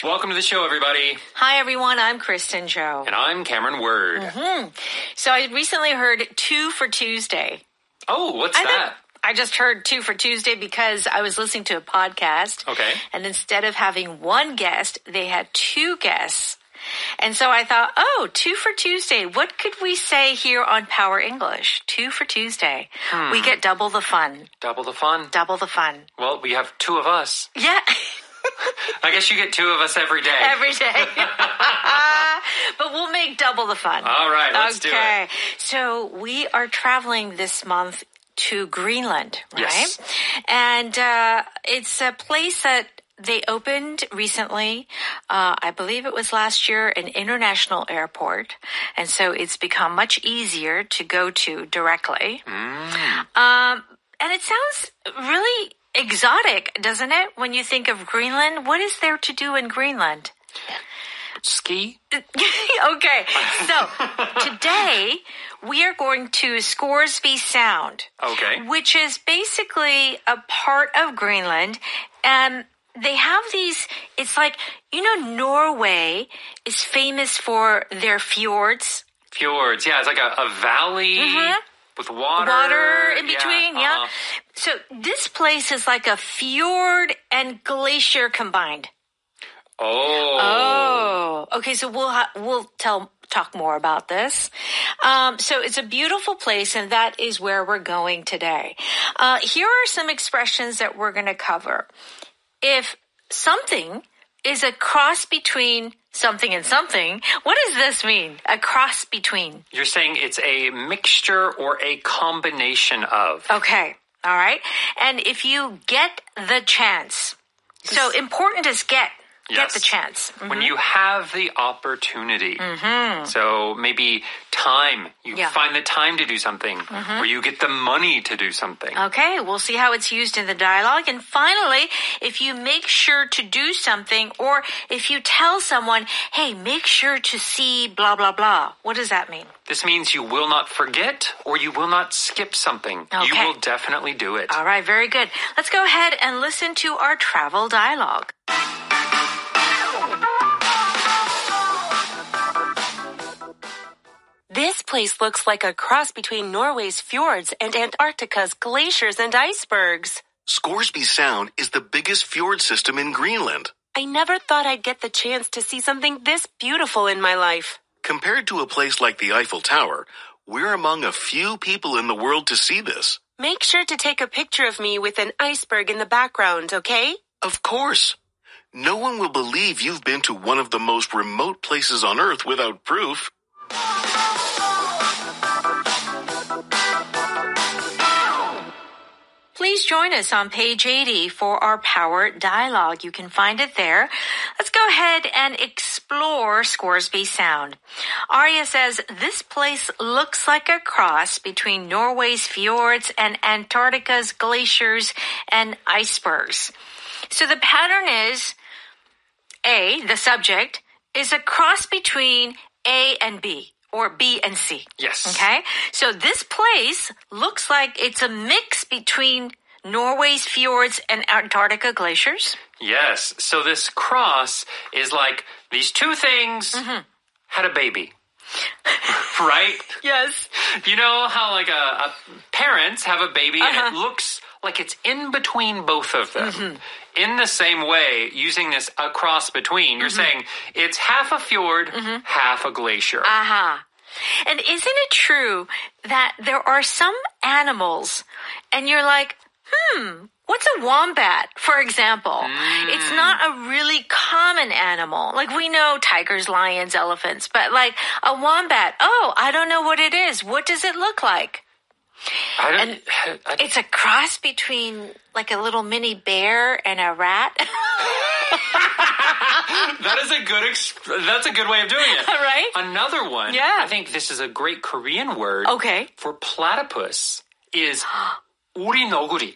Welcome to the show, everybody. Hi, everyone. I'm Kristen Joe. And I'm Cameron Word. So I recently heard 2 for Tuesday. Oh, what's that? I just heard 2 for Tuesday because I was listening to a podcast. Okay. And instead of having one guest, they had 2 guests. And so I thought, 2 for Tuesday. What could we say here on Power English? 2 for Tuesday. We get double the fun. Double the fun. Double the fun. Well, we have 2 of us. Yeah. I guess you get 2 of us every day. Every day. But we'll make double the fun. All right, let's do it. Okay. So we are traveling this month to Greenland, right? Yes. And it's a place that they opened recently. I believe it was last year, an international airport. And so it's become much easier to go to directly. And it sounds really exotic, doesn't it? When you think of Greenland, what is there to do in Greenland? Ski? Okay, so today we are going to Scoresby Sound. Okay. Which is basically a part of Greenland. And they have these, it's like, Norway is famous for their fjords. Fjords, yeah, it's like a valley with water. Water in between, yeah. So this place is like a fjord and glacier combined. Oh. Okay. So we'll talk more about this. So it's a beautiful place, and that is where we're going today. Here are some expressions that we're going to cover. If something is a cross between something and something, what does this mean? A cross between? You're saying it's a mixture or a combination of. Okay. All right. And if you get the chance, so important is get. Get the chance. When you have the opportunity. So maybe time. You find the time to do something. Or you get the money to do something. Okay, we'll see how it's used in the dialogue. And finally, if you make sure to do something, or if you tell someone, hey, make sure to see blah, blah, blah. What does that mean? This means you will not forget or you will not skip something. Okay. You will definitely do it. All right, very good. Let's go ahead and listen to our travel dialogue. This place looks like a cross between Norway's fjords and Antarctica's glaciers and icebergs. Scoresby Sound is the biggest fjord system in Greenland. I never thought I'd get the chance to see something this beautiful in my life. Compared to a place like the Eiffel Tower, we're among a few people in the world to see this. Make sure to take a picture of me with an iceberg in the background, okay? Of course. No one will believe you've been to one of the most remote places on Earth without proof. Please join us on page 80 for our Power Dialogue. You can find it there. Let's go ahead and explore Scoresby Sound. Arya says, this place looks like a cross between Norway's fjords and Antarctica's glaciers and icebergs. So the pattern is, A, the subject, is a cross between A and B. Or B and C. Yes. Okay? So this place looks like it's a mix between Norway's fjords and Antarctica glaciers. Yes. So this cross is like these 2 things had a baby. Right? Yes. You know how like a parents have a baby and it looks like it's in between both of them. In the same way, using this a cross between, you're saying it's half a fjord, half a glacier. And isn't it true that there are some animals and you're like, what's a wombat, for example? It's not a really common animal. Like we know tigers, lions, elephants, but like a wombat, I don't know what it is. What does it look like? It's a cross between like a little mini bear and a rat. That's a good way of doing it. Right? Another one, I think this is a great Korean word for platypus, is 우리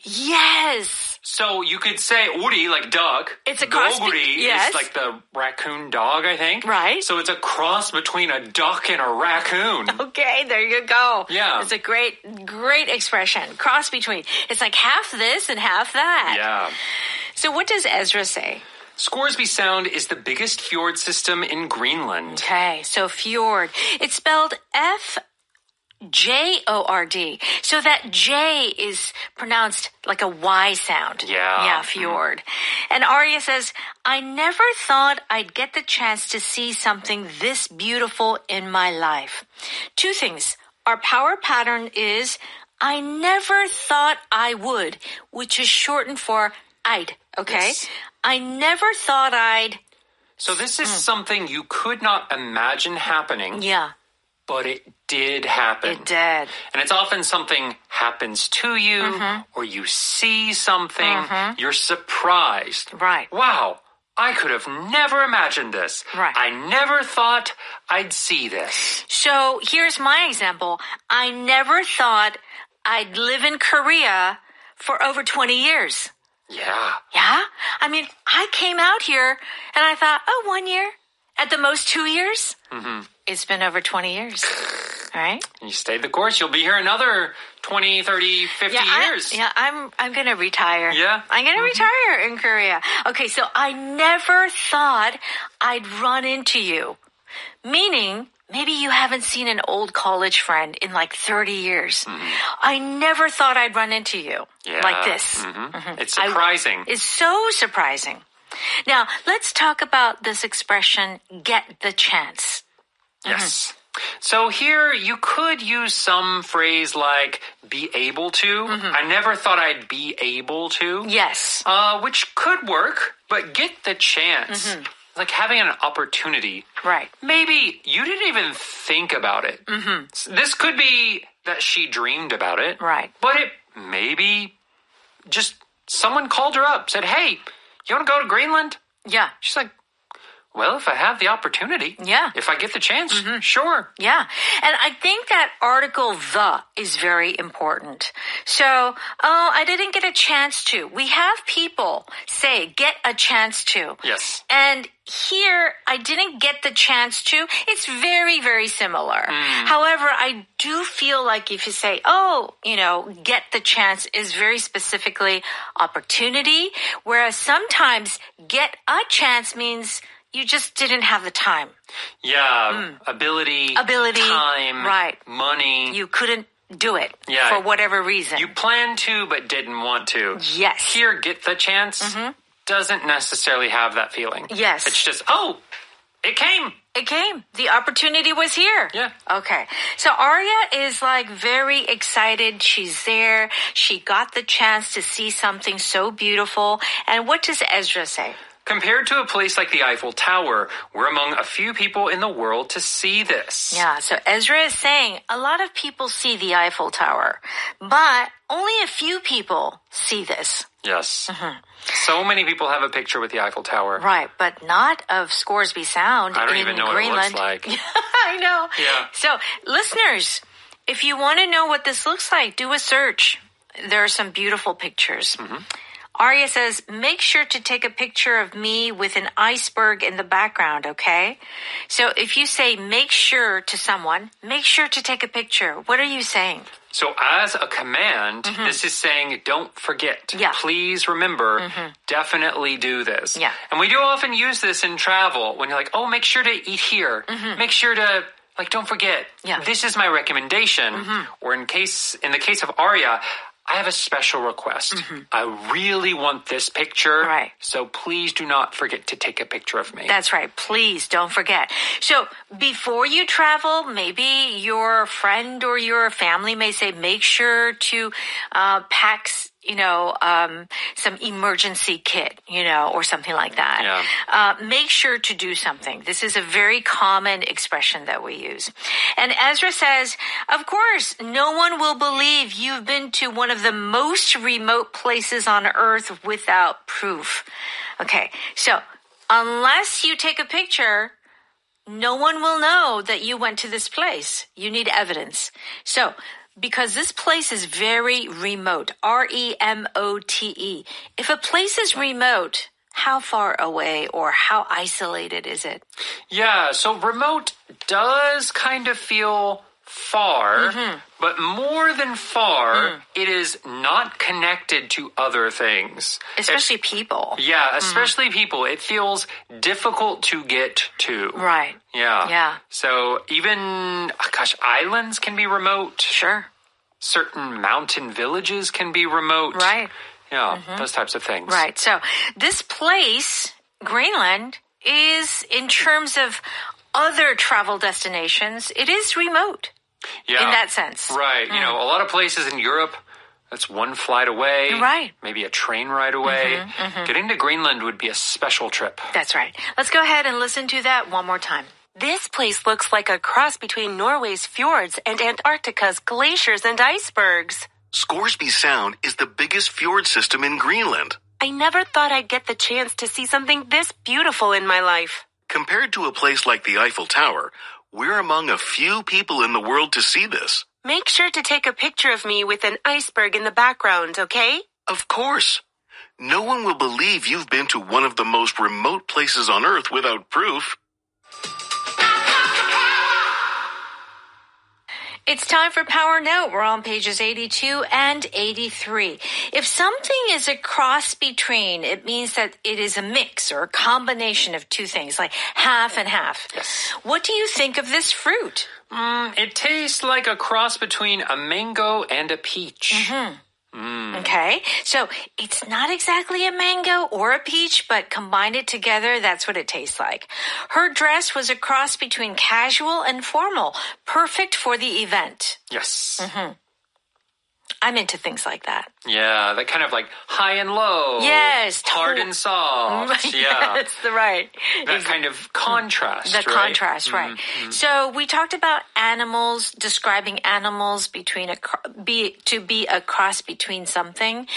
Yes. So you could say 우리, like dog. It's a cross. Is like the raccoon dog, I think. Right. So it's a cross between a duck and a raccoon. Okay, there you go. Yeah. It's a great expression. Cross between. It's like half this and half that. Yeah. So what does Ezra say? Scoresby Sound is the biggest fjord system in Greenland. Okay, so fjord. It's spelled F-J-O-R-D. So that J is pronounced like a Y sound. Yeah. Fjord. And Arya says, I never thought I'd get the chance to see something this beautiful in my life. Two things. Our power pattern is I never thought I would, which is shortened for I'd. Okay? Yes. I never thought I'd. So this is something you could not imagine happening. Yeah. But it did happen. It did. And it's often something happens to you or you see something, you're surprised. Right. Wow, I could have never imagined this. Right. I never thought I'd see this. So here's my example. I never thought I'd live in Korea for over 20 years. Yeah. Yeah? I mean, I came out here and I thought, 1 year. At the most 2 years. It's been over 20 years. All right? You stayed the course. You'll be here another 20, 30, 50 years. I'm going to retire. Yeah. I'm going to retire in Korea. Okay, so I never thought I'd run into you. Meaning, maybe you haven't seen an old college friend in like 30 years. I never thought I'd run into you like this. It's surprising. It's so surprising. Now, let's talk about this expression, get the chance. Yes. So here you could use some phrase like be able to. I never thought I'd be able to. Yes. Which could work, but get the chance. Like having an opportunity. Right. Maybe you didn't even think about it. This could be that she dreamed about it. Right. But it maybe just someone called her up, said, hey, you want to go to Greenland? Yeah. She's like, well, if I have the opportunity. Yeah. If I get the chance, sure. Yeah. And I think that article the is very important. So, I didn't get a chance to. We have people say get a chance to. Yes. And here, I didn't get the chance to. It's very, very similar. However, I do feel like if you say, get the chance is very specifically opportunity, whereas sometimes get a chance means you just didn't have the time. Yeah. Ability. Time. Right. Money. You couldn't do it Yeah. for whatever reason. You planned to, but didn't want to. Yes. Here, get the chance doesn't necessarily have that feeling. Yes. It's just, it came. It came. The opportunity was here. Yeah. Okay. So Arya is like very excited. She's there. She got the chance to see something so beautiful. And what does Ezra say? Compared to a place like the Eiffel Tower, we're among a few people in the world to see this. Yeah, so Ezra is saying a lot of people see the Eiffel Tower, but only a few people see this. Yes. So many people have a picture with the Eiffel Tower. Right, but not of Scoresby Sound I don't in even know Greenland. what it looks like. I know. Yeah. So, listeners, if you want to know what this looks like, do a search. There are some beautiful pictures. Arya says, make sure to take a picture of me with an iceberg in the background, okay? So if you say make sure to someone, make sure to take a picture. What are you saying? So as a command, this is saying don't forget. Yeah. Please remember, definitely do this. Yeah. And we do often use this in travel when you're like, make sure to eat here. Make sure to, don't forget. Yeah. This is my recommendation. Or in the case of Arya, I have a special request. I really want this picture. Right. So please do not forget to take a picture of me. That's right. Please don't forget. So before you travel, maybe your friend or your family may say, make sure to pack some emergency kit, or something like that. Yeah. Make sure to do something. This is a very common expression that we use. And Ezra says, of course, no one will believe you've been to one of the most remote places on earth without proof. Okay, so unless you take a picture, no one will know that you went to this place. You need evidence. So, because this place is very remote, R-E-M-O-T-E. If a place is remote, how far away or how isolated is it? Yeah, so remote does kind of feel far, but more than far, it is not connected to other things. Especially people. Yeah, especially people. It feels difficult to get to. Right. Yeah. Yeah. So even, islands can be remote. Sure. Certain mountain villages can be remote. Right. Yeah, those types of things. Right. So this place, Greenland, is in terms of other travel destinations, it is remote. Yeah. In that sense. Right. You know, a lot of places in Europe, that's one flight away. Right. Maybe a train ride away. Getting to Greenland would be a special trip. That's right. Let's go ahead and listen to that one more time. This place looks like a cross between Norway's fjords and Antarctica's glaciers and icebergs. Scoresby Sound is the biggest fjord system in Greenland. I never thought I'd get the chance to see something this beautiful in my life. Compared to a place like the Eiffel Tower, we're among a few people in the world to see this. Make sure to take a picture of me with an iceberg in the background, okay? Of course. No one will believe you've been to one of the most remote places on Earth without proof. It's time for Power Note. We're on pages 82 and 83. If something is a cross between, it means that it is a mix or a combination of two things, like half and half. Yes. What do you think of this fruit? It tastes like a cross between a mango and a peach. Okay, so it's not exactly a mango or a peach, but combine it together, that's what it tastes like. Her dress was a cross between casual and formal, perfect for the event. Yes. I'm into things like that. Yeah, that kind of like high and low. Yes. Hard and soft. Yeah. That's the right. That kind of contrast, The right? contrast, right. So we talked about animals, describing animals between to be a cross between something.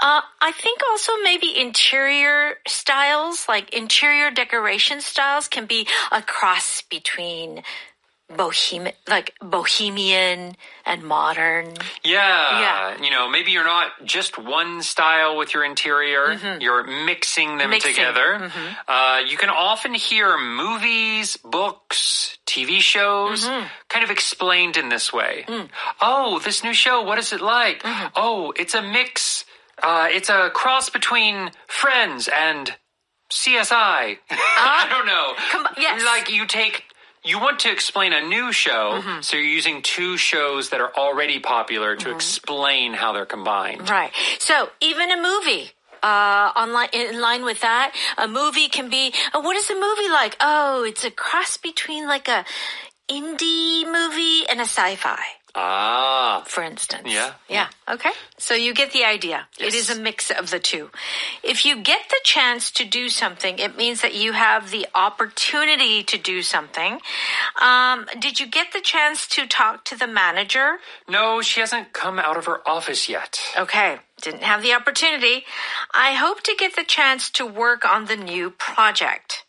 I think also maybe interior styles, like interior decoration styles can be a cross between bohemian and modern. Yeah. You know, maybe you're not just one style with your interior. You're mixing them together. You can often hear movies, books, TV shows kind of explained in this way. Oh, this new show, what is it like? Oh, it's a mix. It's a cross between Friends and CSI. I don't know. Yes. Like you want to explain a new show, so you're using two shows that are already popular to explain how they're combined. Right. So even a movie, in line with that, a movie can be, what is a movie like? Oh, it's a cross between like a indie movie and a sci-fi. For instance. Yeah. Okay. So you get the idea. Yes. It is a mix of the two. If you get the chance to do something, it means that you have the opportunity to do something. Did you get the chance to talk to the manager? No, she hasn't come out of her office yet. Okay. Didn't have the opportunity. I hope to get the chance to work on the new project.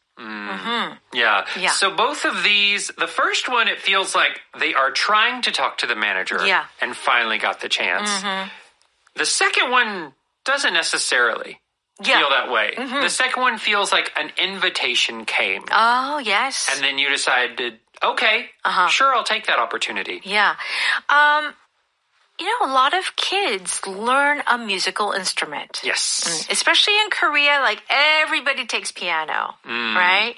Yeah. So both of these, the first one, it feels like they are trying to talk to the manager and finally got the chance. The second one doesn't necessarily feel that way. The second one feels like an invitation came. Oh, yes. And then you decided, okay, sure, I'll take that opportunity. Yeah. You know, a lot of kids learn a musical instrument. Yes. Especially in Korea, like everybody takes piano, right?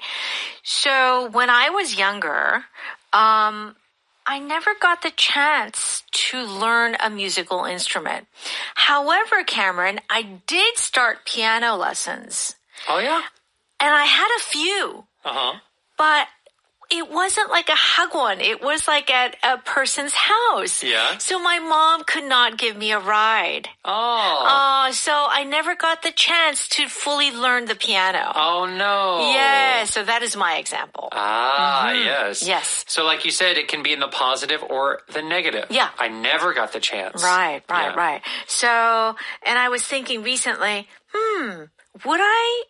So when I was younger, I never got the chance to learn a musical instrument. However, Cameron, I did start piano lessons. Oh, yeah? And I had a few. But it wasn't like a hagwon. It was like at a person's house. Yeah. So my mom could not give me a ride. So I never got the chance to fully learn the piano. Oh, no. Yeah, so that is my example. Yes. Yes. So like you said, it can be in the positive or the negative. Yeah. I never got the chance. Right. So, and I was thinking recently, would I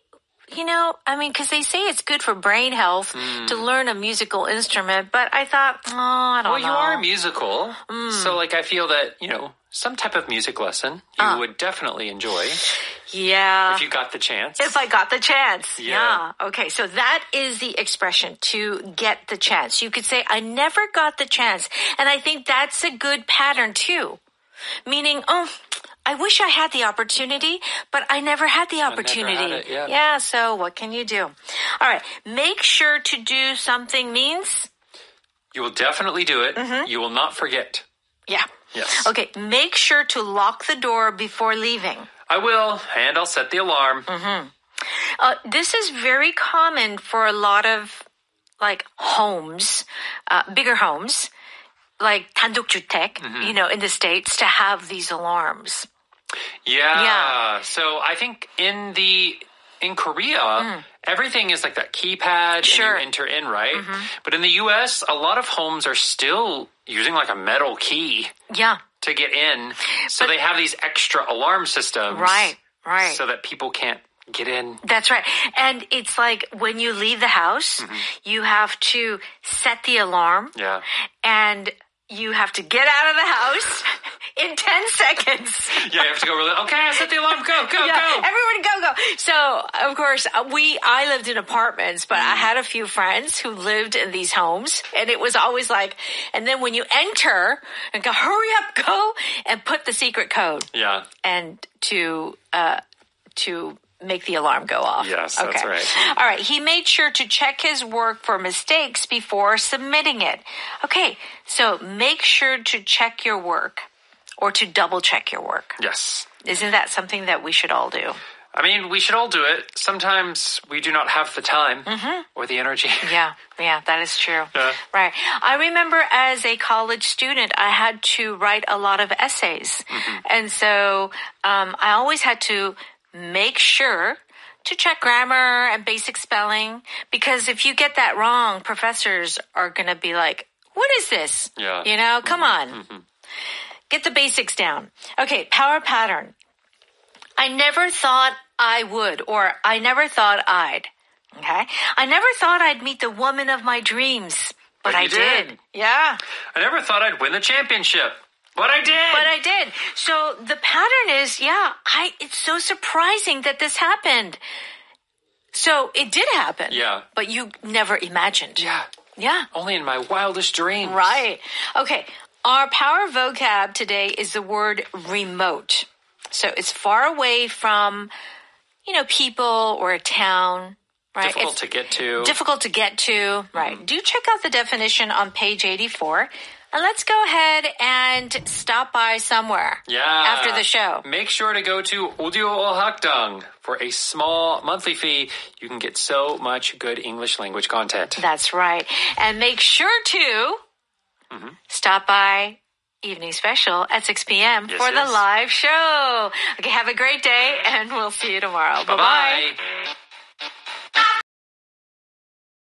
because they say it's good for brain health to learn a musical instrument, but I thought, I don't know. Well, you are musical, so I feel that, some type of music lesson you would definitely enjoy. Yeah. If you got the chance. If I got the chance. Yeah. Okay, so that is the expression, to get the chance. You could say, I never got the chance. And I think that's a good pattern too. Meaning, I wish I had the opportunity, but I never had the opportunity. I never had it, yeah. So what can you do? All right, make sure to do something means? You will definitely do it. You will not forget. Yeah. Yes. Okay, make sure to lock the door before leaving. I will, and I'll set the alarm. This is very common for a lot of homes, bigger homes, like 단독주택, in the States, to have these alarms. Yeah. So I think in Korea, everything is like that keypad Sure. and you enter in, right? But in the U.S., a lot of homes are still using a metal key Yeah. to get in. So they have these extra alarm systems. Right. So that people can't get in. That's right. And it's like when you leave the house, you have to set the alarm. Yeah. And you have to get out of the house in 10 seconds. Yeah, you have to go really, okay, I set the alarm, go. Everyone go. So, of course, I lived in apartments, but I had a few friends who lived in these homes, and it was always and then when you enter, and go, hurry up, go, and put the secret code. Yeah. And to make the alarm go off. Yes, that's right. All right. He made sure to check his work for mistakes before submitting it. Okay. So make sure to check your work or to double check your work. Yes. Isn't that something that we should all do? I mean, we should all do it. Sometimes we do not have the time or the energy. Yeah, that is true. Yeah. Right. I remember as a college student, I had to write a lot of essays. And so I always had to make sure to check grammar and basic spelling, because if you get that wrong, professors are going to be like, what is this? Yeah. Come on. Get the basics down. Okay, power pattern. I never thought I would, or I never thought I'd. Okay? I never thought I'd meet the woman of my dreams, but I did. Yeah. I never thought I'd win the championship. But I did. So the pattern is, it's so surprising that this happened. So it did happen. Yeah. But you never imagined. Yeah. Only in my wildest dreams. Right. Okay. Our power vocab today is the word remote. So it's far away from, people or a town. Right. Difficult to get to. Right. Do check out the definition on page 84. And let's go ahead and stop by somewhere. Yeah. After the show. Make sure to go to Audio Hakdang. For a small monthly fee, you can get so much good English language content. That's right. And make sure to stop by Evening Special at 6 p.m. for the live show. Okay, have a great day, and we'll see you tomorrow. Bye-bye.